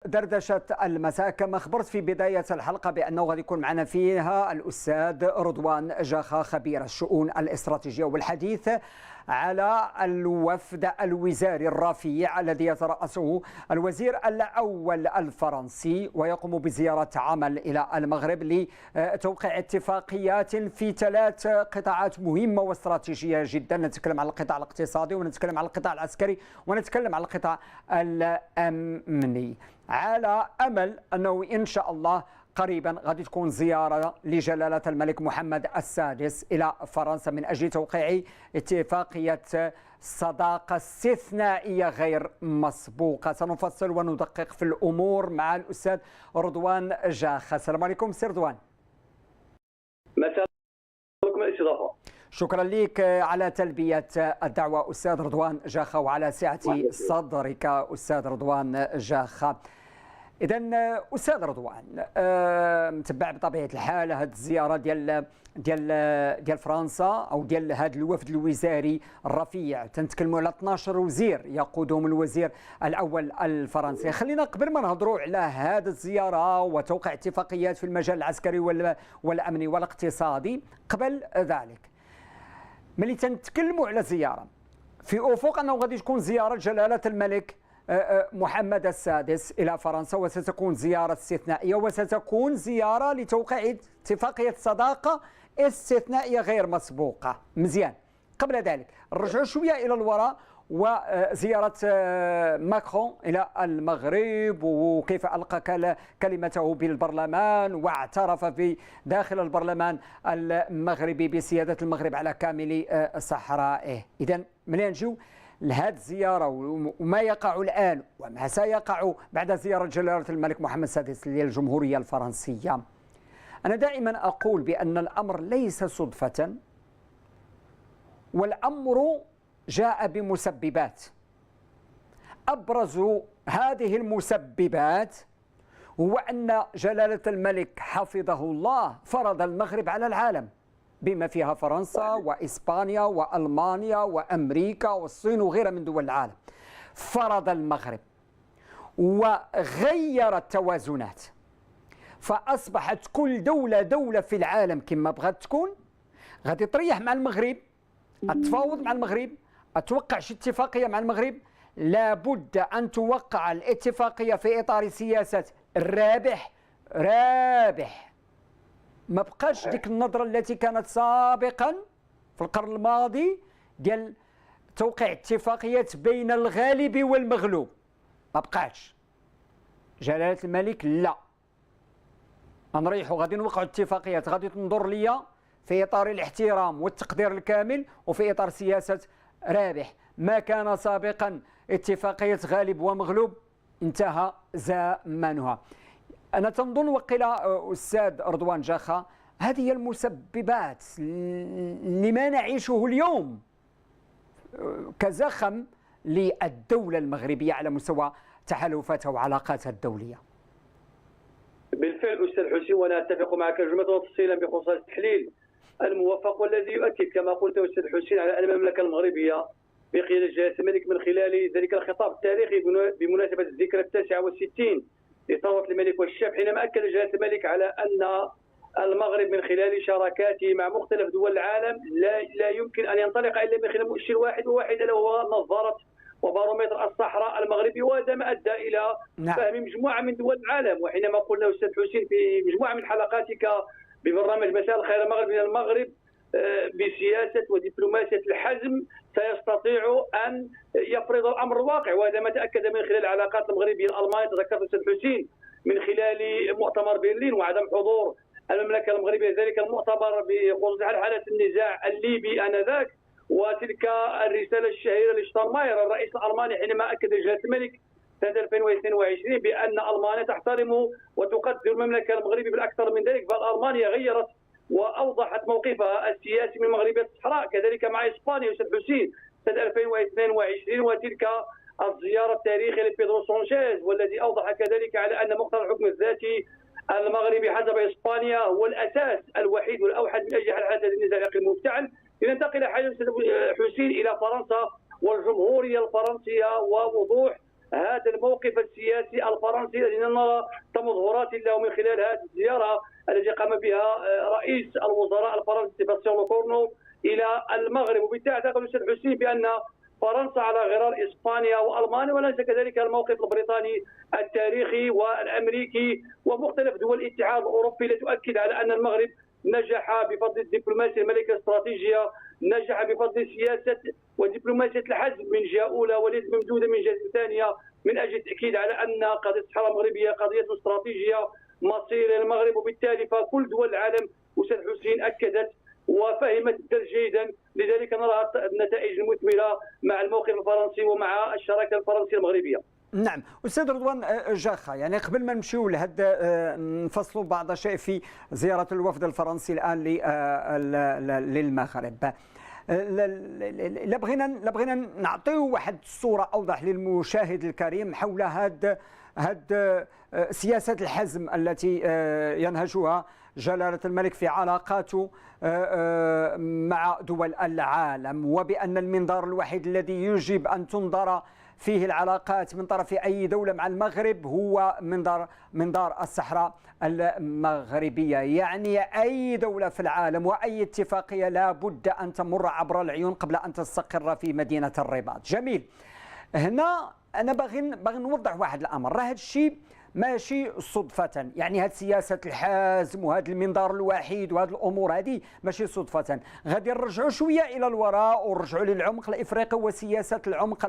دردشة المساء. كما أخبرت في بداية الحلقة بأنه غادي يكون معنا فيها الأستاذ رضوان جاخة خبير الشؤون الاستراتيجية والحديث على الوفد الوزاري الرفيع الذي يترأسه الوزير الأول الفرنسي ويقوم بزيارة عمل إلى المغرب لتوقيع اتفاقيات في 3 قطاعات مهمة واستراتيجية جدا. نتكلم عن القطاع الاقتصادي ونتكلم عن القطاع العسكري ونتكلم عن القطاع الأمني، على أمل أنه إن شاء الله قريبا غادي تكون زيارة لجلالة الملك محمد السادس إلى فرنسا من أجل توقيع اتفاقية صداقة استثنائية غير مسبوقة. سنفصل وندقق في الأمور مع الأستاذ رضوان جاخة. السلام عليكم سي رضوان. مساء الخير. شكرا لك على تلبية الدعوة أستاذ رضوان جاخة وعلى سعة صدرك أستاذ رضوان جاخة. إذا أستاذ رضوان، متبع بطبيعة الحال هذه الزيارة ديال فرنسا أو ديال هذا الوفد الوزاري الرفيع، تنتكلموا على 12 وزير يقودهم الوزير الأول الفرنسي. خلينا قبل ما نهضروا على هذه الزيارة وتوقيع اتفاقيات في المجال العسكري والأمني والاقتصادي، قبل ذلك ملي تنتكلموا على زيارة في أفق أنه غادي تكون زيارة جلالة الملك محمد السادس إلى فرنسا، وستكون زيارة استثنائية وستكون زيارة لتوقيع اتفاقية صداقة استثنائية غير مسبوقة. مزيان. قبل ذلك نرجعوا شوية إلى الوراء وزيارة ماكرون إلى المغرب وكيف ألقى كلمته بالبرلمان واعترف في داخل البرلمان المغربي بسيادة المغرب على كامل صحرائه. إذن ملي نجيو لهذه الزيارة وما يقع الآن وما سيقع بعد زيارة جلالة الملك محمد السادس للجمهورية الفرنسية، أنا دائما أقول بأن الأمر ليس صدفة، والأمر جاء بمسببات. أبرز هذه المسببات هو أن جلالة الملك حفظه الله فرض المغرب على العالم بما فيها فرنسا وإسبانيا وألمانيا وأمريكا والصين وغيرها من دول العالم. فرض المغرب وغير التوازنات، فأصبحت كل دولة في العالم كما بغات تكون غادي تريح مع المغرب، التفاوض مع المغرب، أتوقع شي اتفاقية مع المغرب، لابد أن توقع الاتفاقية في إطار سياسة رابح. ما بقاش ديك النظرة التي كانت سابقا في القرن الماضي ديال توقيع اتفاقيات بين الغالب والمغلوب. ما بقاش. جلالة الملك لا، نريحوا غادي نوقعوا اتفاقيات غادي تنظر ليا في إطار الاحترام والتقدير الكامل وفي إطار سياسة رابح. ما كان سابقا اتفاقية غالب ومغلوب انتهى زمانها. أنا تنظن وقيل أستاذ رضوان جاخة هذه هي المسببات لما نعيشه اليوم كزخم للدولة المغربية على مستوى تحالفاتها وعلاقاتها الدولية. بالفعل أستاذ حسين، وأنا أتفق معك جملة وتفصيلا بخصوص التحليل الموفق والذي يؤكد كما قلت أستاذ حسين على أن المملكة المغربية بقيادة جلالة الملك من خلال ذلك الخطاب التاريخي بمناسبة الذكرى 69 لثورة الملك والشعب، حينما أكد جلالة الملك على أن المغرب من خلال شراكاته مع مختلف دول العالم لا يمكن أن ينطلق إلا من خلال مؤشر واحد ألا وهو نظارة وبارومتر الصحراء المغربي، وهذا ما أدى إلى فهم مجموعة من دول العالم. وحينما قلنا أستاذ حسين في مجموعة من حلقاتك ببرنامج مساء الخير المغرب من المغرب بسياسة ودبلوماسية الحزم سيستطيع أن يفرض الأمر الواقع، وهذا ما تأكد من خلال العلاقات المغربية الألمانية. تذكرت أستاذ حسين من خلال مؤتمر برلين وعدم حضور المملكة المغربية ذلك المؤتمر بخصوص حالة النزاع الليبي آنذاك، وتلك الرسالة الشهيرة لشتاينماير الرئيس الألماني حينما أكد جلالة الملك سنة 2022 بأن ألمانيا تحترم وتقدر المملكة المغربية بالأكثر من ذلك، بل ألمانيا غيرت وأوضحت موقفها السياسي من مغربية الصحراء. كذلك مع إسبانيا أستاذ حسين سنة 2022 وتلك الزيارة التاريخية لبيدرو سانشيز، والذي أوضح كذلك على أن مقتضى الحكم الذاتي المغربي حسب إسبانيا هو الأساس الوحيد والأوحد من أجل حل هذا النزاع الإقليمي المفتعل. لننتقل حاليا أستاذ حسين إلى فرنسا والجمهورية الفرنسية ووضوح هذا الموقف السياسي الفرنسي الذي نرى تمظهرات له من خلال هذه الزياره التي قام بها رئيس الوزراء الفرنسي سيباستيان لوكورنو الى المغرب. وبالتالي اعتقد استاذ حسين بان فرنسا على غرار اسبانيا والمانيا، وليس كذلك الموقف البريطاني التاريخي والامريكي ومختلف دول الاتحاد الاوروبي لتؤكد على ان المغرب نجح بفضل الدبلوماسيه الملكيه الاستراتيجيه، نجح بفضل سياسه ودبلوماسيه الحزم من جهه اولى واليد ممدوده من جهه ثانيه، من اجل التاكيد على ان قضيه الصحراء المغربيه قضيه استراتيجيه مصير المغرب. وبالتالي فكل دول العالم استاذ حسين اكدت وفهمت الدرس جيدا، لذلك نرى النتائج المثمره مع الموقف الفرنسي ومع الشراكه الفرنسيه المغربيه. نعم استاذ رضوان جاخا، يعني قبل ما نمشيو نفصلوا بعض الشيء في زياره الوفد الفرنسي الان للمغرب، لا بغينا نعطيو واحد الصوره اوضح للمشاهد الكريم حول هاد سياسه الحزم التي ينهجها جلالة الملك في علاقاته مع دول العالم، وبأن المنظار الوحيد الذي يجب أن تنظر فيه العلاقات من طرف أي دولة مع المغرب هو منظار الصحراء المغربية. يعني أي دولة في العالم وأي اتفاقية لا بد أن تمر عبر العيون قبل أن تستقر في مدينة الرباط. جميل. هنا أنا باغي نوضح واحد الأمر، راه هذا الشيء ماشي صدفة، يعني هاد سياسة الحازم وهذا المنظار الوحيد وهذه الأمور هذه ماشي صدفة. غادي نرجعوا شوية إلى الوراء ونرجعوا للعمق الإفريقي وسياسة العمق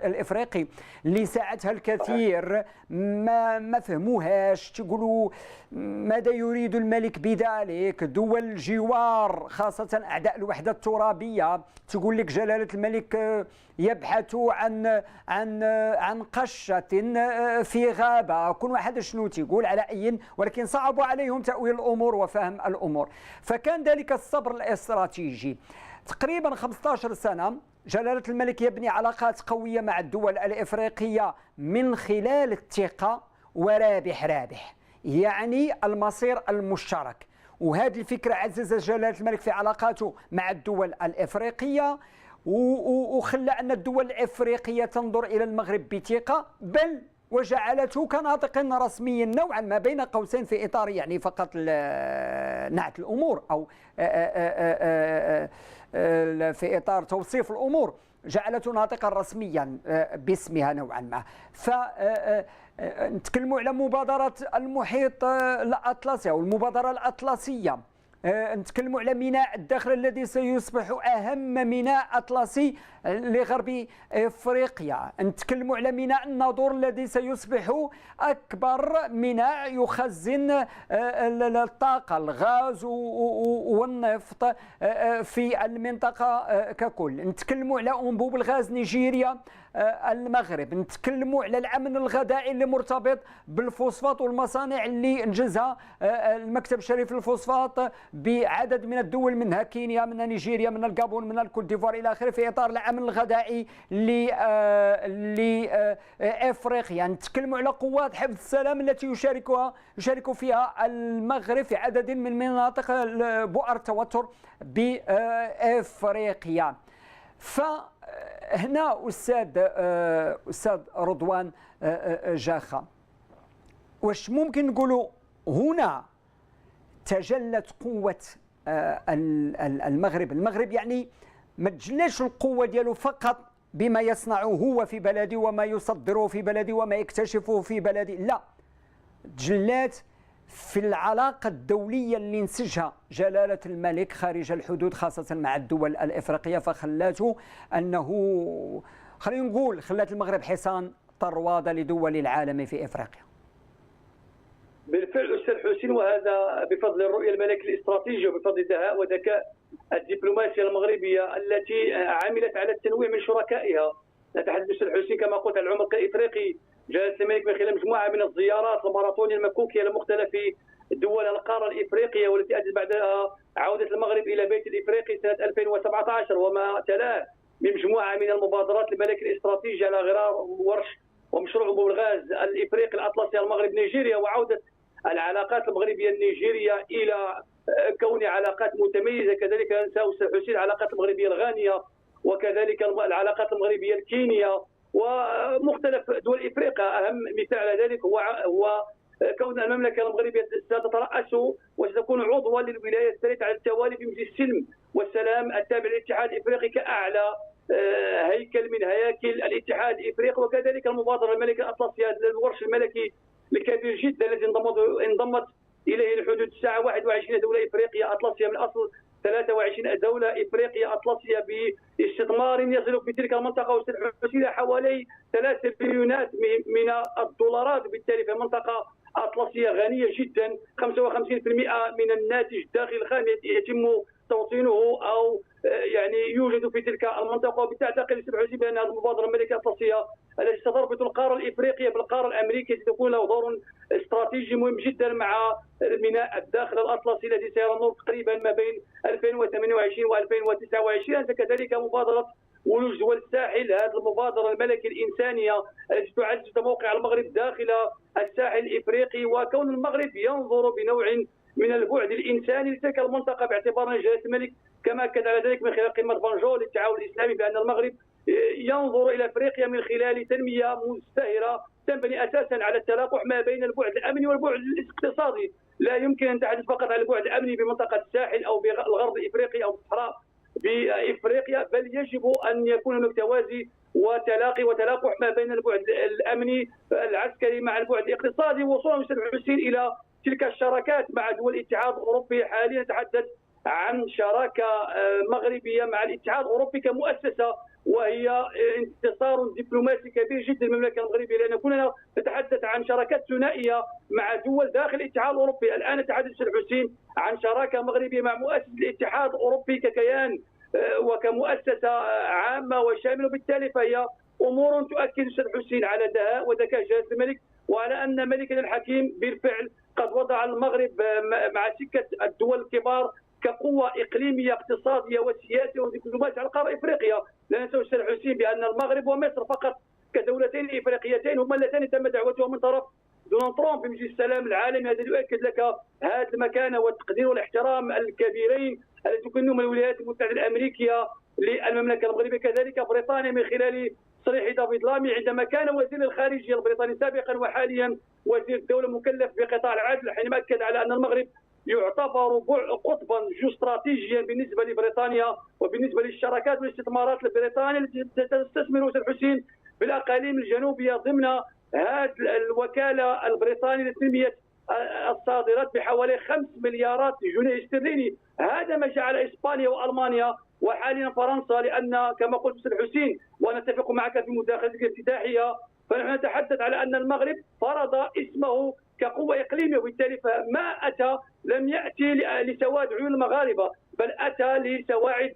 الإفريقي اللي ساعتها الكثير ما فهموهاش، تقولوا ماذا يريد الملك بذلك؟ دول الجوار خاصة أعداء الوحدة الترابية تقول لك جلالة الملك يبحث عن قشة في غابة، كل واحد شنو تيقول على أي، ولكن صعبوا عليهم تأويل الأمور وفهم الأمور. فكان ذلك الصبر الاستراتيجي. تقريبا 15 سنة جلالة الملك يبني علاقات قوية مع الدول الإفريقية من خلال الثقة ورابح، يعني المصير المشترك. وهذه الفكرة عزز جلالة الملك في علاقاته مع الدول الإفريقية، وخلى أن الدول الإفريقية تنظر إلى المغرب بثقة، بل وجعلته كناطق رسمي نوعا ما بين قوسين في إطار يعني فقط نعت الأمور أو في إطار توصيف الأمور، جعلته ناطقا رسميا باسمها نوعا ما. نتكلموا على مبادرة المحيط الأطلسي أو المبادرة الأطلسية، نتكلموا على ميناء الداخل الذي سيصبح أهم ميناء أطلسي لغرب إفريقيا، نتكلموا على ميناء الناظور الذي سيصبح أكبر ميناء يخزن الطاقة الغاز والنفط في المنطقة ككل، نتكلموا على أنبوب الغاز نيجيريا المغرب، نتكلموا على الأمن الغذائي اللي مرتبط بالفوسفات والمصانع اللي انجزها المكتب الشريف للفوسفات بعدد من الدول، منها كينيا، منها نيجيريا، منها الغابون، منها الكوت ديفوار الى اخره، في اطار الامن الغذائي لافريقيا. نتكلموا على قوات حفظ السلام التي يشارك فيها المغرب في عدد من مناطق بؤر التوتر بافريقيا. فهنا استاذ رضوان جاخا، واش ممكن نقولوا هنا تجلت قوة المغرب يعني ما تجلاش القوة ديالو فقط بما يصنعه هو في بلدي وما يصدره في بلدي وما يكتشفه في بلدي، لا، تجلات في العلاقة الدولية اللي نسجها جلالة الملك خارج الحدود خاصة مع الدول الإفريقية، فخلاته أنه خلينا نقول خلات المغرب حصان طروادة لدول العالم في إفريقيا. بالفعل أستاذ حسين، وهذا بفضل الرؤية الملكية الاستراتيجية وبفضل الدهاء وذكاء الدبلوماسية المغربية التي عملت على التنويع من شركائها. نتحدث أستاذ حسين كما قلت عن العمق الإفريقي، جلالة الملك من خلال مجموعة من الزيارات الماراثونية المكوكية لمختلف دول القارة الإفريقية، والتي أدت بعدها عودة المغرب إلى بيت الإفريقي سنة 2017 وما تلاه من مجموعة من المبادرات الملكية الاستراتيجية على غرار ورش ومشروع أنبوب الغاز الإفريقي الأطلسي المغرب نيجيريا، وعودة العلاقات المغربية النيجيرية إلى كون علاقات متميزة. كذلك لا ننسى أستاذ حسين العلاقات المغربية الغانية، وكذلك العلاقات المغربية الكينية ومختلف دول افريقيا. اهم مثال على ذلك هو كون المملكه المغربيه ستترأس وستكون عضوا للولايه الثالثه على التوالي في مجلس السلم والسلام التابع للاتحاد الافريقي كاعلى هيكل من هياكل الاتحاد الافريقي. وكذلك المبادره الملكيه الاطلسيه، الورش الملكي الكبير جدا الذي انضمت اليه لحدود الساعه 21 دوله افريقيه اطلسيه من اصل 23 دوله افريقيه اطلسيه باستثمار يصل في تلك المنطقه وستحوز الى حوالي 3 بليونات من الدولارات. بالتالي في منطقه اطلسيه غنيه جدا، 55% من الناتج الداخلي الخام يتم توطينه او يعني يوجد في تلك المنطقه. وبالتالي اعتقد بان المبادره الملكيه الاطلسيه التي ستربط القاره الافريقيه بالقاره الامريكيه ستكون له دور استراتيجي مهم جدا مع ميناء الداخل الاطلسي الذي سينور تقريبا ما بين 2028 و2029. كذلك مبادره ولوج دول الساحل، هذه المبادره الملكيه الانسانيه التي تعزز موقع المغرب داخل الساحل الافريقي، وكون المغرب ينظر بنوع من البعد الانساني لتلك المنطقه باعتبارها جلاله الملك، كما اكد على ذلك من خلال قمه بانجول للتعاون الاسلامي بان المغرب ينظر الى افريقيا من خلال تنميه مزدهره تنبني اساسا على التلاقح ما بين البعد الامني والبعد الاقتصادي. لا يمكن ان نتحدث فقط عن البعد الامني بمنطقه الساحل او بالغرب الافريقي او الصحراء بافريقيا، بل يجب ان يكون هناك توازي وتلاقي وتلاقح ما بين البعد الامني العسكري مع البعد الاقتصادي، وصولا مستر حسين الى تلك الشراكات مع دول الاتحاد الاوروبي. حاليا نتحدث عن شراكه مغربيه مع الاتحاد الاوروبي كمؤسسه، وهي انتصار دبلوماسي كبير جدا للمملكه المغربيه، لان كنا نتحدث عن شراكات ثنائيه مع دول داخل الاتحاد الاوروبي. الان نتحدث سيد حسين عن شراكه مغربيه مع مؤسسه الاتحاد الاوروبي ككيان وكمؤسسه عامه وشامله. بالتالي فهي امور تؤكد سيد حسين على دهاء وذكاء جلاله الملك، وعلى ان ملكنا الحكيم بالفعل قد وضع المغرب مع سكه الدول الكبار كقوه اقليميه اقتصاديه وسياسيه ودبلوماسيه على قاره افريقيا. لا ننسى استاذ حسين بان المغرب ومصر فقط كدولتين افريقيتين هما اللتان تم دعوتهما من طرف دونالد ترامب في مجلس السلام العالمي. هذا يؤكد لك هذه المكانه والتقدير والاحترام الكبيرين التي تكنهم الولايات المتحده الامريكيه للمملكه المغربيه. كذلك بريطانيا من خلال تصريح دافيد لامي عندما كان وزير الخارجيه البريطاني سابقا وحاليا وزير الدوله مكلف بقطاع العدل، حينما اكد على ان المغرب يعتبر قطبا جيوستراتيجيا بالنسبه لبريطانيا وبالنسبه للشراكات والاستثمارات البريطانيه التي تستثمر استاذ حسين بالاقاليم الجنوبيه ضمن هذه الوكاله البريطانيه لتنميه الصادرات بحوالي 5 مليارات جنيه استرليني. هذا ما جعل اسبانيا والمانيا وحاليا فرنسا، لان كما قلت استاذ حسين ونتفق معك في مداخلتك الافتتاحيه، فنحن نتحدث على ان المغرب فرض اسمه كقوه اقليميه، وبالتالي فما اتى لم ياتي لسواد عيون المغاربه، بل اتى لسواعد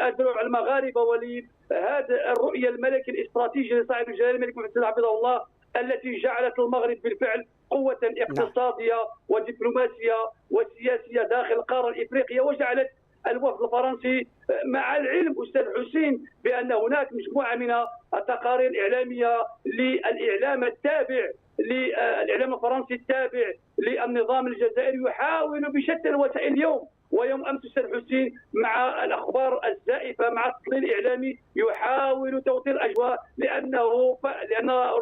اذرع المغاربه ولهذا الرؤيه الملكيه الاستراتيجيه لصاحب الجلاله الملك محمد حفظه الله التي جعلت المغرب بالفعل قوه اقتصاديه ودبلوماسيه وسياسيه داخل القاره الافريقيه، وجعلت الوفد الفرنسي مع العلم استاذ حسين بان هناك مجموعه من التقارير الاعلاميه للاعلام التابع للاعلام الفرنسي التابع للنظام الجزائري يحاول بشتى الوسائل اليوم ويوم امس استاذ حسين مع الاخبار الزائفه مع التضليل الاعلامي يحاول توطير الاجواء، لان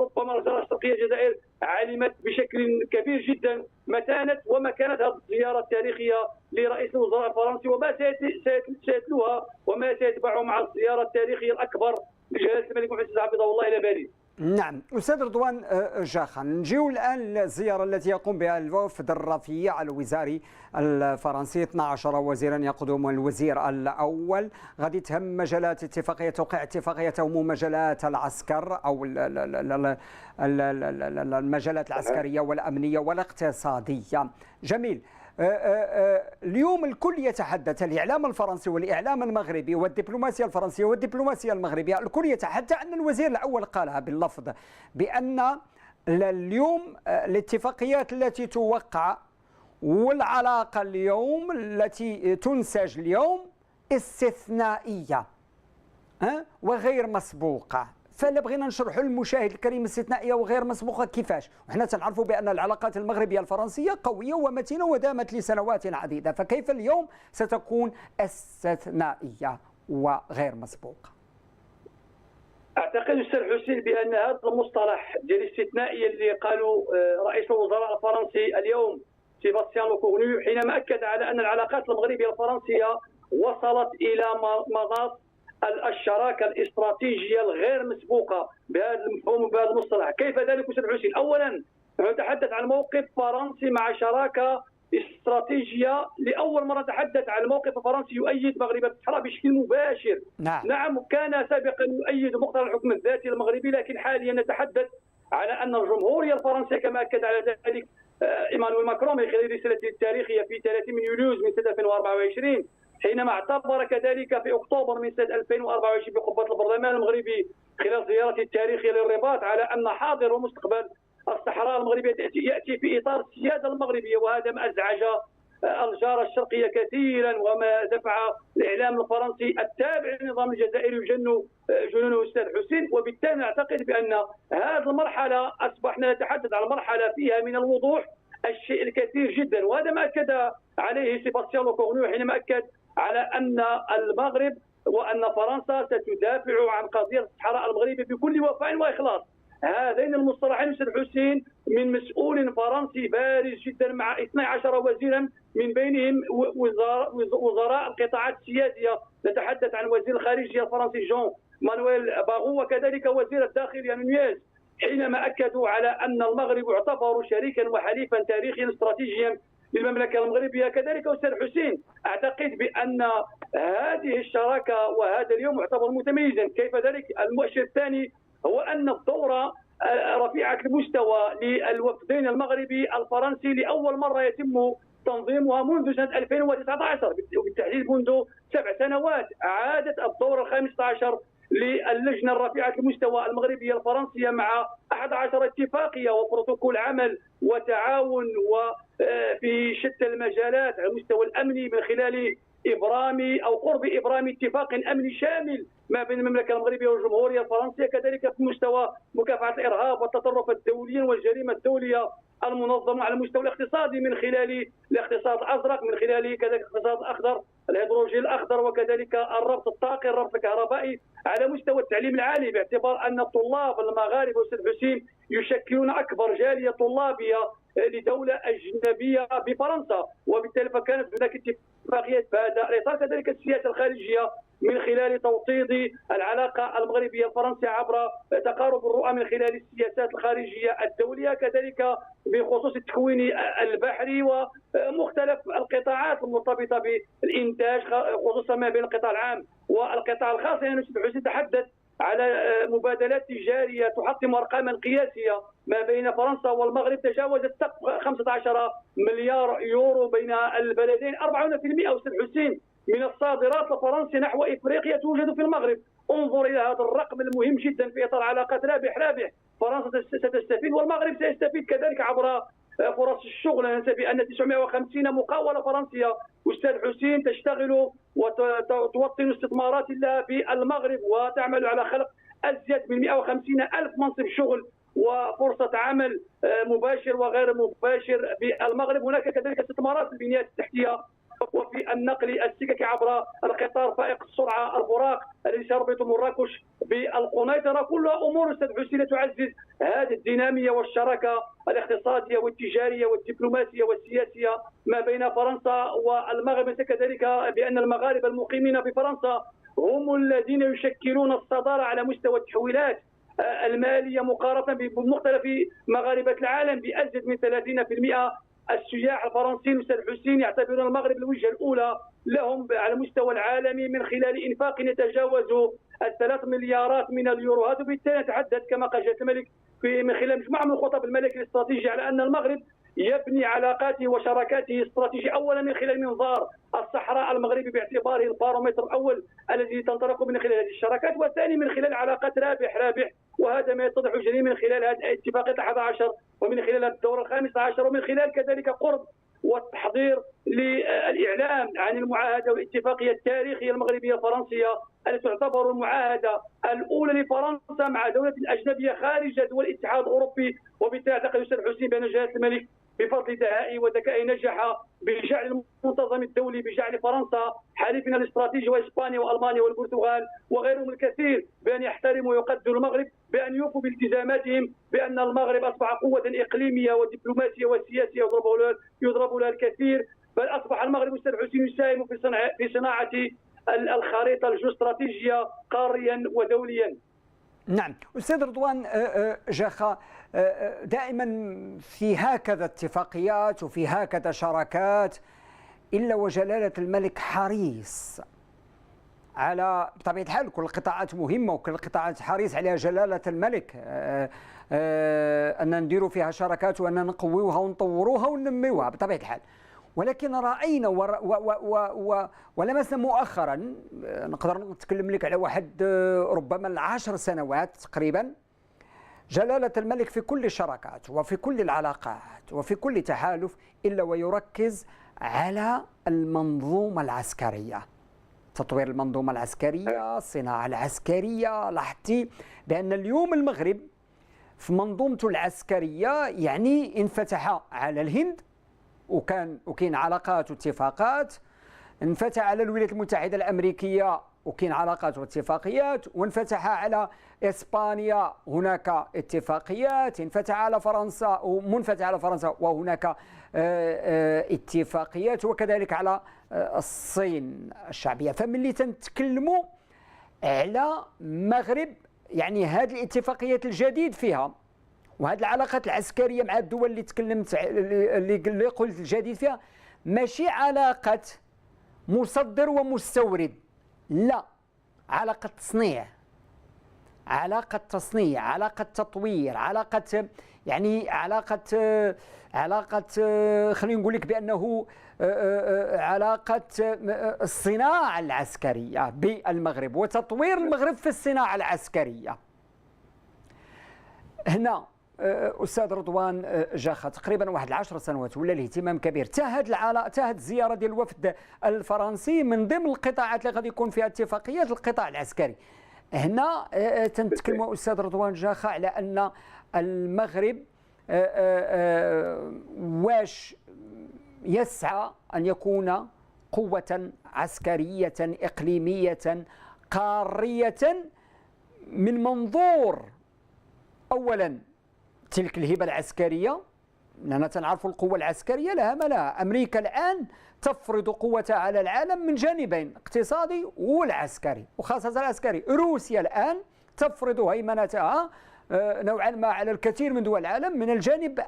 ربما الوزاره الشرقيه الجزائر علمت بشكل كبير جدا متانه ومكانه هذه الزياره التاريخيه لرئيس الوزراء الفرنسي وما سيتلوها وما سيتبعه مع الزياره التاريخيه الاكبر لجلاله الملك محمد حفظه الله الى باريس. نعم أستاذ رضوان جاخا، نجيو الآن للزيارة التي يقوم بها الوفد الرفيع الوزاري الفرنسي. 12 وزيرا يقودهم الوزير الأول، غادي تهم مجالات اتفاقية توقيع اتفاقية تهم مجالات العسكر أو المجالات العسكرية والأمنية والاقتصادية. جميل. اليوم الكل يتحدث، الإعلام الفرنسي والإعلام المغربي والدبلوماسية الفرنسية والدبلوماسية المغربية، الكل يتحدث أن الوزير الأول قالها باللفظ بأن اليوم الاتفاقيات التي توقع والعلاقة اليوم التي تنسج اليوم استثنائية وغير مسبوقة. فلا بغينا نشرحوا للمشاهد الكريم استثنائيه وغير مسبوقه كيفاش، وحنا تنعرفوا بان العلاقات المغربيه الفرنسيه قويه ومتينه ودامت لسنوات عديده، فكيف اليوم ستكون استثنائيه وغير مسبوقه؟ اعتقد استاذ حسين بان هذا المصطلح ديال الاستثنائيه اللي قالوا رئيس الوزراء الفرنسي اليوم سيباستيان لوكورنو حينما اكد على ان العلاقات المغربيه الفرنسيه وصلت الى مناص الشراكه الاستراتيجيه الغير مسبوقه بهذا المفهوم وبهذا المصطلح. كيف ذلك استاذ حسين؟ اولا نتحدث عن موقف فرنسي مع شراكه استراتيجيه، لاول مره نتحدث عن الموقف الفرنسي يؤيد مغرب الصحراء بشكل مباشر. نعم كان سابقا يؤيد مقتضى الحكم الذاتي المغربي، لكن حاليا نتحدث على ان الجمهوريه الفرنسيه كما اكد على ذلك ايمانويل ماكرون من خلال رسالته التاريخيه في 30 من يوليو من سنه 2024 حينما اعتبر كذلك في اكتوبر من سنه 2024 بقبه البرلمان المغربي خلال زيارته التاريخيه للرباط على ان حاضر ومستقبل الصحراء المغربيه ياتي في اطار السياده المغربيه، وهذا ما ازعج الجاره الشرقيه كثيرا وما دفع الاعلام الفرنسي التابع للنظام الجزائري يجن جنونه استاذ حسين. وبالتالي نعتقد بان هذه المرحله اصبحنا نتحدث عن مرحله فيها من الوضوح الشيء الكثير جدا، وهذا ما اكد عليه سيباستيان لوكورنو حينما اكد على ان المغرب وان فرنسا ستدافع عن قضيه الصحراء المغربيه بكل وفاء واخلاص. هذين المصطلحين استاذ حسين من مسؤول فرنسي بارز جدا مع 12 وزيرا من بينهم وزراء القطاعات السياسيه، نتحدث عن وزير الخارجيه الفرنسي جون مانويل باغو وكذلك وزير الداخليه نونيز، حينما اكدوا على ان المغرب يعتبر شريكا وحليفا تاريخيا استراتيجيا للمملكه المغربيه. كذلك استاذ حسين اعتقد بان هذه الشراكه وهذا اليوم يعتبر متميزا. كيف ذلك؟ المؤشر الثاني هو ان الدوره رفيعه المستوى للوفدين المغربي الفرنسي لاول مره يتم تنظيمها منذ سنه 2019 وبالتحديد منذ 7 سنوات. عادت الدوره ال15 للجنه الرفيعه المستوى المغربيه الفرنسيه مع 11 اتفاقيه وبروتوكول عمل وتعاون وفي شتى المجالات على المستوى الامني من خلال ابرام او قرب ابرام اتفاق امني شامل ما بين المملكه المغربيه والجمهوريه الفرنسيه، كذلك في مستوى مكافحه الارهاب والتطرف الدولي والجريمه الدوليه المنظمه على المستوى الاقتصادي من خلال الاقتصاد الازرق، من خلال كذلك الاقتصاد الاخضر الهيدروجين الاخضر، وكذلك الربط الطاقي الربط الكهربائي على مستوى التعليم العالي، باعتبار ان الطلاب المغاربه استاذ حسين يشكلون اكبر جاليه طلابيه لدوله اجنبيه بفرنسا، وبالتالي فكانت هناك اتفاقيات في هذا الاطار. كذلك السياسه الخارجيه من خلال توطيد العلاقه المغربيه الفرنسيه عبر تقارب الرؤى من خلال السياسات الخارجيه الدوليه، كذلك بخصوص التكوين البحري ومختلف القطاعات المرتبطه بالانتاج خصوصا ما بين القطاع العام والقطاع الخاص. يعني استاذ حسين تحدث على مبادلات تجاريه تحطم ارقاما قياسيه ما بين فرنسا والمغرب تجاوزت 15 مليار يورو بين البلدين. 40% استاذ حسين من الصادرات الفرنسيه نحو افريقيا توجد في المغرب. انظر الى هذا الرقم المهم جدا في اطار علاقات رابح رابح. فرنسا ستستفيد والمغرب سيستفيد كذلك عبر فرص الشغل. ننسى بان 950 مقاوله فرنسيه استاذ حسين تشتغل وتوطن استثمارات لها في المغرب وتعمل على خلق ازيد من 150 الف منصب شغل وفرصه عمل مباشر وغير مباشر بالمغرب. هناك كذلك استثمارات في البنيات التحتيه وفي النقل السككي عبر القطار فائق السرعه البراق الذي سيربط مراكش بالقنيطره. كلها امور استاذ حسين تعزز هذه الديناميه والشراكه الاقتصاديه والتجاريه والدبلوماسيه والسياسيه ما بين فرنسا والمغرب. كذلك بان المغاربه المقيمين بفرنسا هم الذين يشكلون الصداره على مستوى التحويلات الماليه مقارنه بمختلف مغاربه العالم بازيد من 30%. السياح الفرنسيين استاذ حسين يعتبرون المغرب الوجهه الاولى لهم على المستوى العالمي من خلال انفاق يتجاوز 3 مليارات من اليوروهات. وبالتالي نتحدث كما قال جلاله الملك من خلال مجموعه من الخطب الملكي الاستراتيجي على ان المغرب يبني علاقاته وشراكاته الاستراتيجيه اولا من خلال منظار الصحراء المغربي باعتباره البارومتر الاول الذي تنطلق من خلال هذه الشراكات، والثاني من خلال علاقات رابح رابح، وهذا ما يتضح جليا من خلال هذه الاتفاقيه 11 ومن خلال الدوره 15 ومن خلال كذلك قرب والتحضير للاعلام عن المعاهده والاتفاقيه التاريخيه المغربيه الفرنسيه التي تعتبر المعاهده الاولى لفرنسا مع دوله اجنبيه خارج دول الاتحاد الاوروبي. وبالتالي اعتقد استاذ حسين بان جلاله الملك بفضل دهائه وذكائه نجح بجعل المنتظم الدولي، بجعل فرنسا حليفنا الاستراتيجي واسبانيا والمانيا والبرتغال وغيرهم الكثير بان يحترموا ويقدروا المغرب، بان يوفوا بالتزاماتهم، بان المغرب اصبح قوه اقليميه ودبلوماسيه وسياسيه يضرب لها الكثير، بل اصبح المغرب استاذ حسين يساهم في صناعه الخريطه الجيوستراتيجيه قاريا ودوليا. نعم أستاذ رضوان جاخا، دائما في هكذا اتفاقيات وفي هكذا شراكات إلا وجلالة الملك حريص على، بطبيعة الحال كل القطاعات مهمة وكل القطاعات حريص عليها جلالة الملك، أن نديروا فيها شراكات وأن نقويوها ونطوروها وننميوها بطبيعة الحال. ولكن رأينا ولمسنا مؤخرا، نقدر نتكلم لك على واحد ربما 10 سنوات تقريبا، جلالة الملك في كل الشراكات وفي كل العلاقات وفي كل تحالف إلا ويركز على المنظومة العسكرية، تطوير المنظومة العسكرية، الصناعة العسكرية. لاحظتي بأن اليوم المغرب في منظومته العسكرية يعني انفتح على الهند وكاين علاقات واتفاقات، انفتح على الولايات المتحدة الأمريكية وكاين علاقات واتفاقيات، وانفتح على إسبانيا هناك اتفاقيات، انفتح على فرنسا ومنفتح على فرنسا وهناك اتفاقيات، وكذلك على الصين الشعبية. فملي تنتكلموا على المغرب يعني هذه الاتفاقيات الجديد فيها وهذه العلاقات العسكرية مع الدول اللي تكلمت اللي قلت الجديد فيها، ماشي علاقة مصدر ومستورد، لا، علاقة تصنيع، علاقة تصنيع، علاقة تطوير، علاقة يعني علاقة خلينا نقول لك بأنه علاقة الصناعة العسكرية بالمغرب وتطوير المغرب في الصناعة العسكرية. هنا أستاذ رضوان جاخا تقريبا واحد 10 سنوات ولا الاهتمام كبير، تهد الزيارة ديال الوفد الفرنسي من ضمن القطاعات اللي غادي يكون فيها اتفاقيات القطاع العسكري. هنا تنتكلموا أستاذ رضوان جاخا على أن المغرب واش يسعى أن يكون قوة عسكرية إقليمية قارية من منظور أولا تلك الهبة العسكرية، لأننا تنعرف القوة العسكرية لها ما لها. أمريكا الآن تفرض قوتها على العالم من جانبين، اقتصادي والعسكري، وخاصة العسكري. روسيا الآن تفرض هيمنتها نوعا ما على الكثير من دول العالم. من الجانب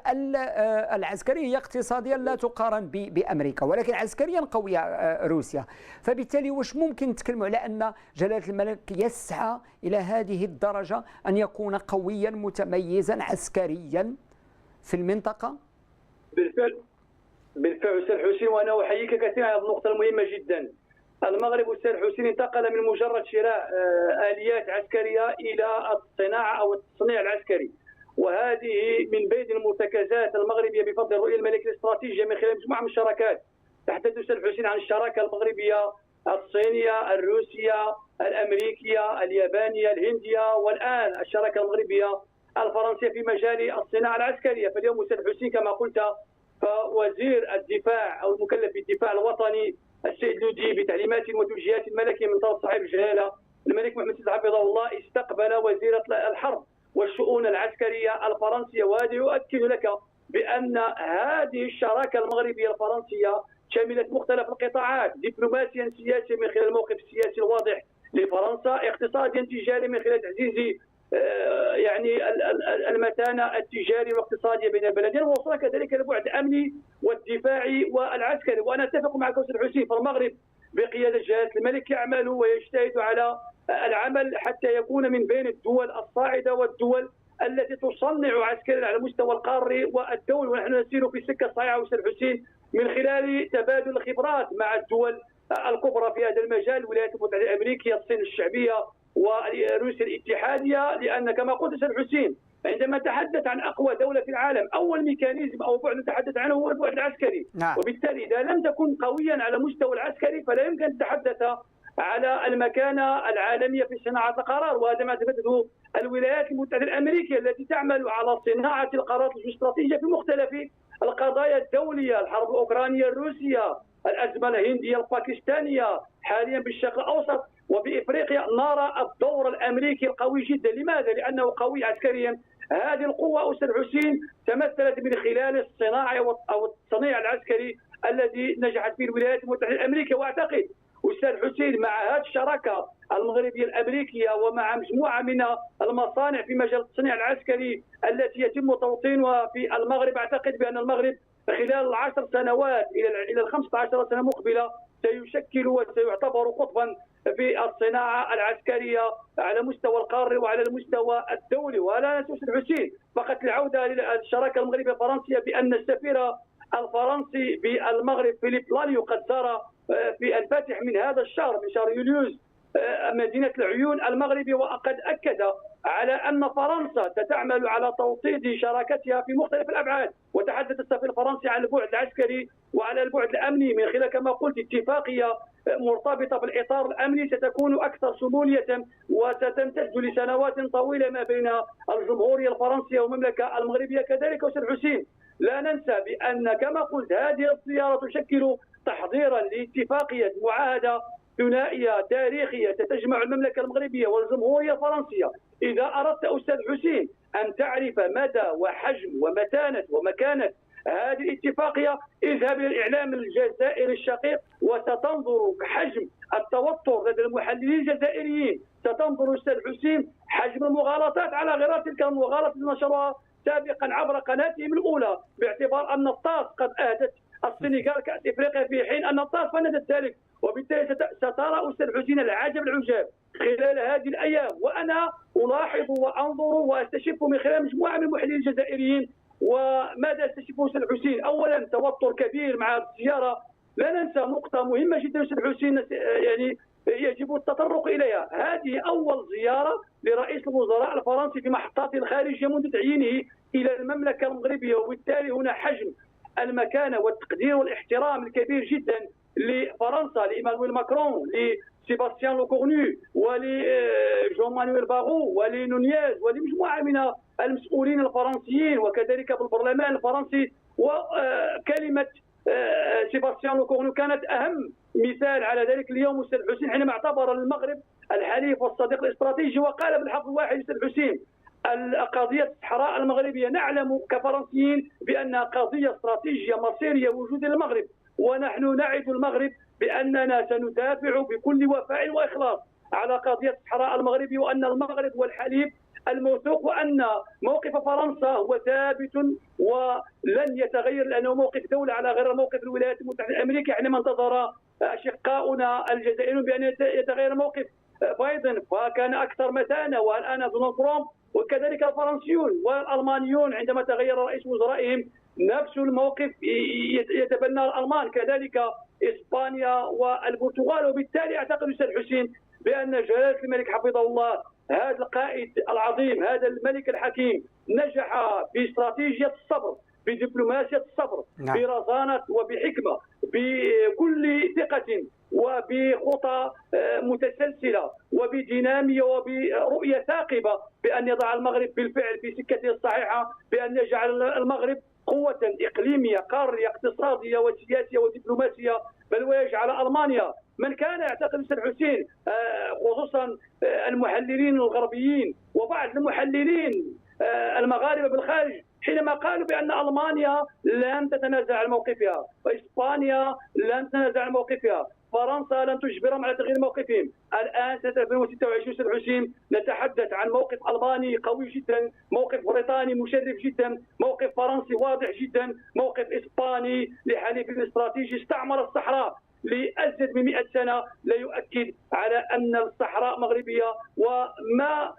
العسكري هي اقتصاديا لا تقارن بأمريكا، ولكن عسكريا قوية روسيا. فبالتالي واش ممكن نتكلموا على أن جلالة الملك يسعى إلى هذه الدرجة أن يكون قويا متميزا عسكريا في المنطقة؟ بالفعل أستاذ حسين، وأنا أحييك كثيرا على النقطة المهمة جدا. المغرب أستاذ حسين انتقل من مجرد شراء آليات عسكرية إلى الصناعة أو التصنيع العسكري، وهذه من بين المرتكزات المغربية بفضل الرؤية الملكية الاستراتيجية من خلال مجموعة من الشراكات. تحدث أستاذ حسين عن الشراكة المغربية الصينية الروسية الأمريكية اليابانية الهندية، والآن الشراكة المغربية الفرنسية في مجال الصناعة العسكرية. فاليوم أستاذ حسين كما قلت، فوزير الدفاع أو المكلف بالدفاع الوطني السيد لودي بتعليمات وتوجيهات الملكية من طرف صاحب الجلالة الملك محمد السادس حفظه الله استقبل وزيرة الحرب والشؤون العسكرية الفرنسية. وهذا يؤكد لك بأن هذه الشراكة المغربية الفرنسية شملت مختلف القطاعات، دبلوماسيا سياسيا من خلال الموقف السياسي الواضح لفرنسا، اقتصاديا تجاريا من خلال تعزيز يعني المتانة التجارية والاقتصادية بين البلدين، ووصل كذلك البعد الأمني والدفاعي والعسكري. وأنا أتفق معك أستاذ حسين، فالمغرب بقيادة جلالة الملك يعمل ويجتهد على العمل حتى يكون من بين الدول الصاعدة والدول التي تصنع عسكريا على المستوى القاري والدولي. ونحن نسير في السكة الصحيحة أستاذ حسين من خلال تبادل الخبرات مع الدول الكبرى في هذا المجال، الولايات المتحدة الأمريكية، الصين الشعبية، وروسيا الاتحادية. لأن كما قلت أستاذ حسين، عندما نتحدث عن أقوى دولة في العالم، أول ميكانيزم أو بعد نتحدث عنه هو البعد العسكري. نعم. وبالتالي إذا لم تكن قويا على المستوى العسكري فلا يمكن أن تتحدث على المكانة العالمية في صناعة القرار. وهذا ما تثبته الولايات المتحدة الأمريكية التي تعمل على صناعة القرارات الاستراتيجية في مختلف القضايا الدوليه، الحرب الاوكرانيه الروسيه، الازمه الهنديه الباكستانيه، حاليا بالشرق الاوسط وبافريقيا نرى الدور الامريكي القوي جدا. لماذا؟ لانه قوي عسكريا. هذه القوه استاذ حسين تمثلت من خلال الصناعه او التصنيع العسكري الذي نجحت فيه الولايات المتحده الامريكيه. واعتقد استاذ حسين مع هذه الشراكه المغربيه الامريكيه ومع مجموعه من المصانع في مجال التصنيع العسكري التي يتم توطينها في المغرب، اعتقد بان المغرب خلال العشر سنوات الى ال 15 سنه مقبله سيشكل وسيعتبر قطبا في الصناعه العسكريه على مستوى القاره وعلى المستوى الدولي. ولا ننسى استاذ حسين فقط العوده للشراكه المغربيه الفرنسيه بان السفير الفرنسي بالمغرب فيليب لاليو قد زار في الفاتح من هذا الشهر، من شهر يوليوز، مدينه العيون المغربي، وقد اكد على ان فرنسا ستعمل على توطيد شراكتها في مختلف الابعاد. وتحدث السفير الفرنسي عن البعد العسكري وعلى البعد الامني من خلال كما قلت اتفاقيه مرتبطه بالاطار الامني ستكون اكثر شموليه وستمتد لسنوات طويله ما بين الجمهوريه الفرنسيه والمملكه المغربيه. كذلك استاذ حسين لا ننسى بان كما قلت هذه الزياره تشكل تحضيرا لاتفاقيه معاهده ثنائيه تاريخيه ستجمع المملكه المغربيه والجمهوريه الفرنسيه. اذا اردت استاذ حسين ان تعرف مدى وحجم ومتانه ومكانه هذه الاتفاقيه اذهب الى الاعلام الجزائري الشقيق وستنظر حجم التوتر لدى المحللين الجزائريين. ستنظر استاذ حسين حجم المغالطات على غرار تلك المغالطات التي نشروها سابقا عبر قناتهم الاولى، باعتبار ان الطاس قد اهدت السنغال كاس افريقيا في حين ان الطاس فندت ذلك. وبالتالي سترى استاذ حسين العجب العجاب خلال هذه الايام. وانا الاحظ وانظر واستشف من خلال مجموعه من المحللين الجزائريين. وماذا استشفه استاذ حسين؟ اولا توتر كبير مع الزياره. لا ننسى نقطه مهمه جدا استاذ حسين يعني يجب التطرق اليها. هذه اول زياره لرئيس الوزراء الفرنسي في محطات الخارجيه منذ تعيينه الى المملكه المغربيه، وبالتالي هنا حجم المكانه والتقدير والاحترام الكبير جدا لفرنسا، لإيمانويل ماكرون، لسيباستيان لوكورنو، ولجون مانويل باغو، ولنونياز، ولمجموعه من المسؤولين الفرنسيين، وكذلك بالبرلمان الفرنسي. وكلمه سيباستيان لوكورنو كانت اهم مثال على ذلك اليوم استاذ حسين، حينما اعتبر المغرب الحليف والصديق الاستراتيجي. وقال بالحرف الواحد استاذ حسين قضيه الصحراء المغربيه نعلم كفرنسيين بانها قضيه استراتيجيه مصيريه وجود المغرب، ونحن نعد المغرب باننا سندافع بكل وفاء واخلاص على قضيه الصحراء المغربي، وان المغرب هو الحليف الموثوق، وان موقف فرنسا هو ثابت ولن يتغير، لانه موقف دوله على غير موقف الولايات المتحده الامريكيه حينما انتظر اشقاؤنا الجزائريون بان يتغير موقف بايدن فكان اكثر متانه. والان دونالد ترامب وكذلك الفرنسيون والالمانيون عندما تغير رئيس وزرائهم نفس الموقف يتبنى الالمان، كذلك اسبانيا والبرتغال. وبالتالي اعتقد استاذ حسين بان جلاله الملك حفظه الله هذا القائد العظيم، هذا الملك الحكيم، نجح باستراتيجيه الصبر، بدبلوماسيه الصبر، برزانه وبحكمه، بكل ثقه وبخطى متسلسله وبديناميه وبرؤيه ثاقبه بان يضع المغرب بالفعل في سكته الصحيحه، بان يجعل المغرب قوة إقليمية قارية اقتصادية وسياسية ودبلوماسية، بل ويجعل ألمانيا. من كان يعتقد استاذ حسين خصوصا المحللين الغربيين وبعض المحللين المغاربة بالخارج حينما قالوا بأن ألمانيا لن تتنازع عن موقفها وإسبانيا لن تتنازع عن موقفها، فرنسا لن تجبرهم على تغيير موقفهم. الآن سنة 2026 استاذ حسين نتحدث عن موقف ألماني قوي جدا، موقف بريطاني مشرف جدا، موقف فرنسي واضح جدا، موقف إسباني لحليف استراتيجي استعمر الصحراء لأزيد من 100 سنة، لا يؤكد على أن الصحراء مغربية. وما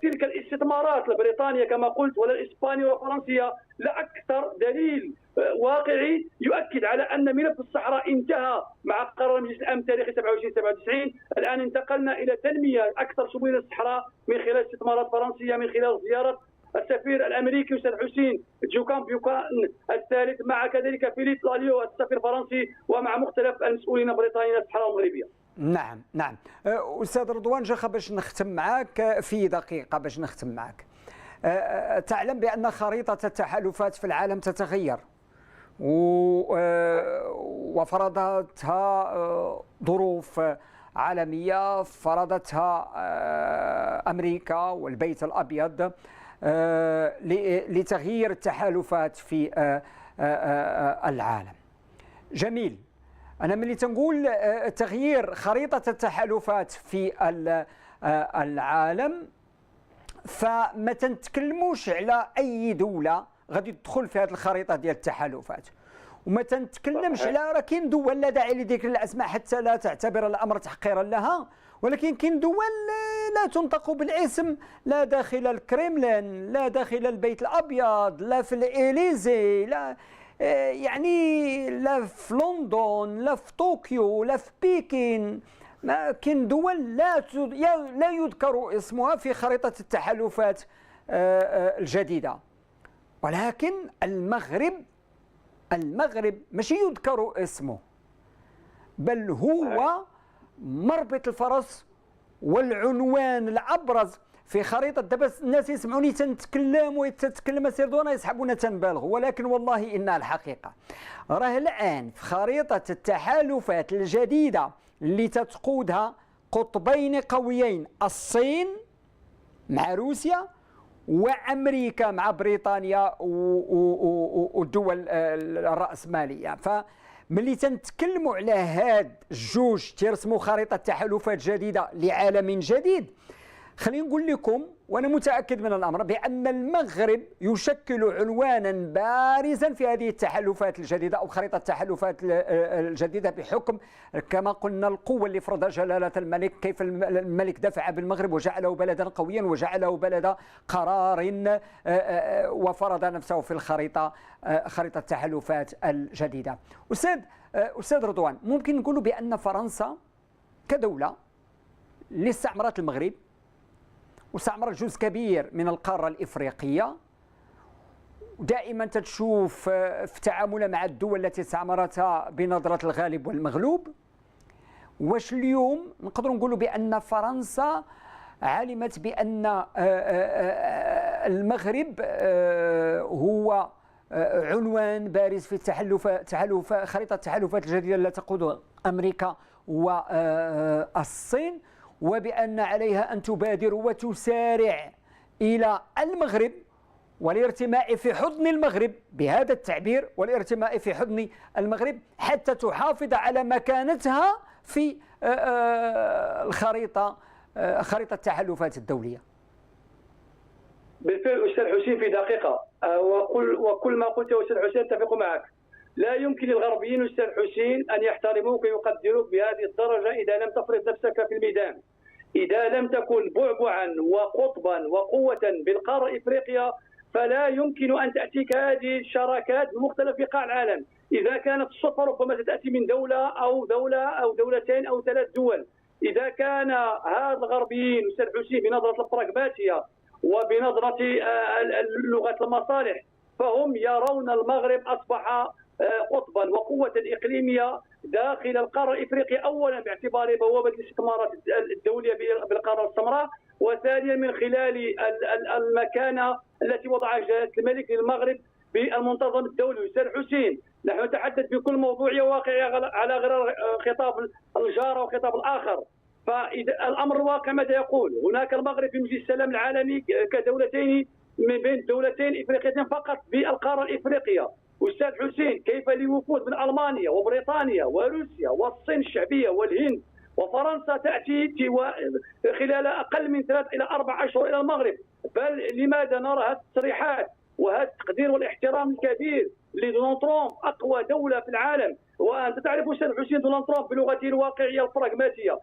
تلك الاستثمارات لبريطانيا كما قلت ولا الإسبانية والفرنسية لا أكثر دليل واقعي يؤكد على أن ملف الصحراء انتهى مع قرار مجلس الأمن تاريخ 27/97. الآن انتقلنا إلى تنمية أكثر شمول الصحراء من خلال استثمارات فرنسية، من خلال زيارة السفير الامريكي استاذ حسين جوكان بيوكان الثالث، مع كذلك فيليب لاليو السفير الفرنسي، ومع مختلف المسؤولين البريطانيين الصحراء المغربيه. نعم استاذ رضوان جاخا، باش نختم معك في دقيقه، تعلم بان خريطه التحالفات في العالم تتغير، وفرضتها ظروف عالمية، فرضتها أمريكا والبيت الأبيض لتغيير التحالفات في العالم. جميل. أنا ملي تنقول تغيير خريطة التحالفات في العالم، فما تنتكلموش على أي دولة غادي تدخل في هذه الخريطة ديال التحالفات، وما تنتكلمش على راه كاين دول لا داعي لذكر الأسماء حتى لا تعتبر الأمر تحقيرا لها، ولكن كاين دول لا تنطق بالاسم، لا داخل الكريملين، لا داخل البيت الأبيض، لا في الإليزي، لا يعني لا في لندن، لا في طوكيو، لا في بكين. ما كاين دول لا يذكر اسمها في خريطة التحالفات الجديدة، ولكن المغرب ماشي يذكر اسمه، بل هو مربط الفرس والعنوان الأبرز في خريطة. دابا الناس يسمعوني تنتكلم ويتكلم سير دونا يسحبونا تنبالغ، ولكن والله إنها الحقيقة. راه الآن في خريطة التحالفات الجديدة اللي تتقودها قطبين قويين، الصين مع روسيا وأمريكا مع بريطانيا والدول الرأسمالية. فملي تنتكلموا على هاد الجوج تيرسموا خريطة تحالفات جديدة لعالم جديد، خلينا نقول لكم وأنا متأكد من الأمر بأن المغرب يشكل عنوانا بارزا في هذه التحالفات الجديدة أو خريطة التحالفات الجديدة، بحكم كما قلنا القوة اللي فرضها جلالة الملك، كيف الملك دفع بالمغرب وجعله بلدا قويا وجعله بلد قرار وفرض نفسه في الخريطة، خريطة التحالفات الجديدة. أستاذ رضوان، ممكن نقول بأن فرنسا كدولة اللي استعمرت المغرب واستعمرت جزء كبير من القارة الإفريقية، ودائما تشوف في تعاملها مع الدول التي استعمرتها بنظرة الغالب والمغلوب. واش اليوم نقدر نقولوا بأن فرنسا علمت بأن المغرب هو عنوان بارز في خريطة التحالفات الجديدة التي تقودها أمريكا والصين، وبأن عليها أن تبادر وتسارع إلى المغرب والارتماء في حضن المغرب، بهذا التعبير، والارتماء في حضن المغرب حتى تحافظ على مكانتها في خريطة التحالفات الدولية؟ بالفعل أستاذ حسين في دقيقة، وكل ما قلت يا أستاذ حسين أتفق معك. لا يمكن للغربيين أستاذ حسين أن يحترموك ويقدروك بهذه الدرجة إذا لم تفرض نفسك في الميدان، إذا لم تكن بعبعا وقطبا وقوة بالقارة إفريقيا، فلا يمكن أن تأتيك هذه الشراكات بمختلف بقاع العالم. إذا كانت الصدفة ربما ستأتي من دولة أو دولتين أو 3 دول. إذا كان هذا الغربيين أستاذ حسين بنظرة البراغماتية وبنظرة لغة المصالح، فهم يرون المغرب أصبح قطبا وقوة إقليمية داخل القارة الإفريقية، أولا باعتباره بوابة الاستثمارات الدولية بالقارة السمراء، وثانيا من خلال المكانة التي وضعها جلالة الملك للمغرب بالمنتظم الدولي. أستاذ حسين، نحن نتحدث بكل موضوعية واقعية على غير خطاب الجارة وخطاب الآخر. فإذا الأمر الواقع ماذا يقول؟ هناك المغرب في مجلس السلام العالمي كدولتين من بين دولتين إفريقيتين فقط بالقارة الإفريقية. أستاذ حسين، كيف لوفود من ألمانيا وبريطانيا وروسيا والصين الشعبية والهند وفرنسا تأتي خلال أقل من 3 إلى 4 أشهر إلى المغرب؟ بل لماذا نرى هذه التصريحات وهذا التقدير والاحترام الكبير لدونالد ترامب، أقوى دولة في العالم؟ وأنت تعرف أستاذ حسين دونالد ترامب بلغته الواقعية البراغماتية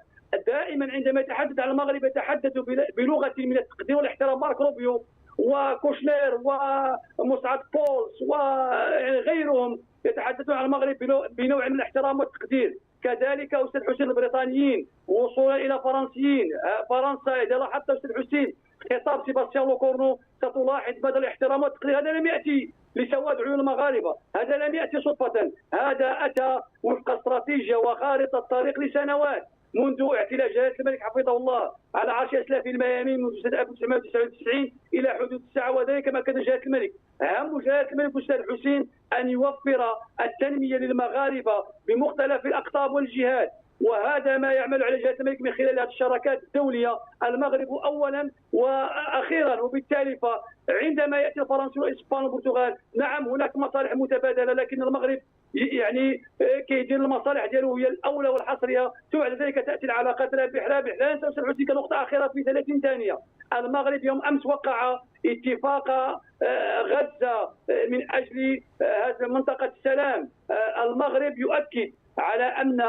دائما عندما يتحدث عن المغرب يتحدث بلغة من التقدير والاحترام. مارك روبيو وكوشنير ومسعد بولس وغيرهم يتحدثون عن المغرب بنوع من الاحترام والتقدير. كذلك أستاذ حسين البريطانيين وصولا إلى فرنسيين. فرنسا إذا لاحظت أستاذ حسين خطاب سيباستيان لوكورنو ستلاحظ مدى الاحترام والتقدير. هذا لم يأتي لسواد عيون المغاربة، هذا لم يأتي صدفة، هذا أتى وفق استراتيجية وخارطة طريق لسنوات. منذ اعتلاء جلاله الملك حفظه الله على عرش اسلاف الميامين منذ سنه 1999 الى حدود الساعه، وذلك ما كان جلاله الملك هم جلاله الملك الاستاذ الحسين ان يوفر التنميه للمغاربه بمختلف الاقطاب والجهات، وهذا ما يعمل على جلاله الملك من خلال هذه الشراكات الدوليه. المغرب اولا واخيرا، وبالتالي فعندما ياتي الفرنسي والاسبان والبرتغال نعم هناك مصالح متبادله، لكن المغرب يعني كيدير المصالح ديالو هي الاولى والحصريه، ثم بعد ذلك تاتي العلاقات رابح رابح. لا ننسى استاذ حسين كنقطه اخيره في 30 ثانيه، المغرب يوم امس وقع اتفاق غزه من اجل هذه منطقه السلام. المغرب يؤكد على ان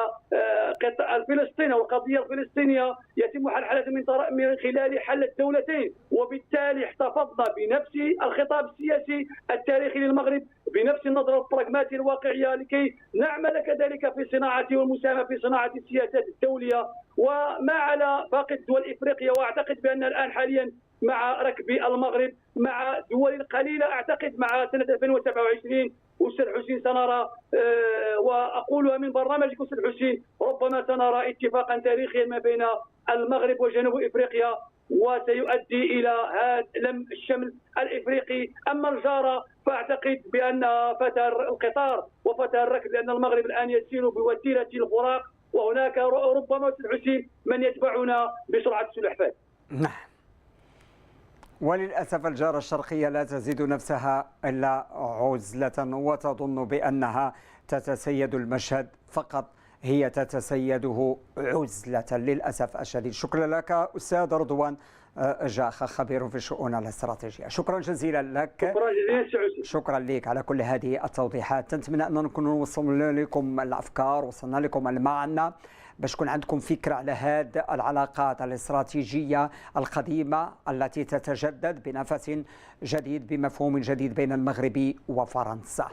فلسطين والقضيه الفلسطينيه يتم حلها من خلال حل الدولتين، وبالتالي احتفظنا بنفس الخطاب السياسي التاريخي للمغرب، بنفس النظره البراغماتيه الواقعيه لكي نعمل كذلك في صناعه والمساهمه في صناعه السياسات الدوليه وما على باقي دول افريقيا. واعتقد بان الان حاليا مع ركب المغرب مع دول قليله، اعتقد مع سنه 2027 أستاذ حسين سنرى واقولها من برنامجك أستاذ حسين، ربما سنرى اتفاقا تاريخيا ما بين المغرب وجنوب افريقيا، وسيؤدي الى هذا لم الشمل الافريقي. اما الجاره فاعتقد بان فتر القطار وفتر الركب، لان المغرب الان يسير بوتيره البراق، وهناك ربما أستاذ حسين من يتبعنا بسرعه السلحفاه. وللأسف الجارة الشرقية لا تزيد نفسها إلا عزلة، وتظن بأنها تتسيد المشهد، فقط هي تتسيده عزلة للأسف الشديد. شكرا لك أستاذ رضوان جاخة، خبير في الشؤون الاستراتيجية. شكرا جزيلا لك. شكرا جزيلا. شكرا لك على كل هذه التوضيحات. نتمنى أن نكون وصلنا لكم الأفكار، وصلنا لكم المعنى باش تكون عندكم فكرة على هذه العلاقات الاستراتيجية القديمة التي تتجدد بنفس جديد بمفهوم جديد بين المغرب وفرنسا.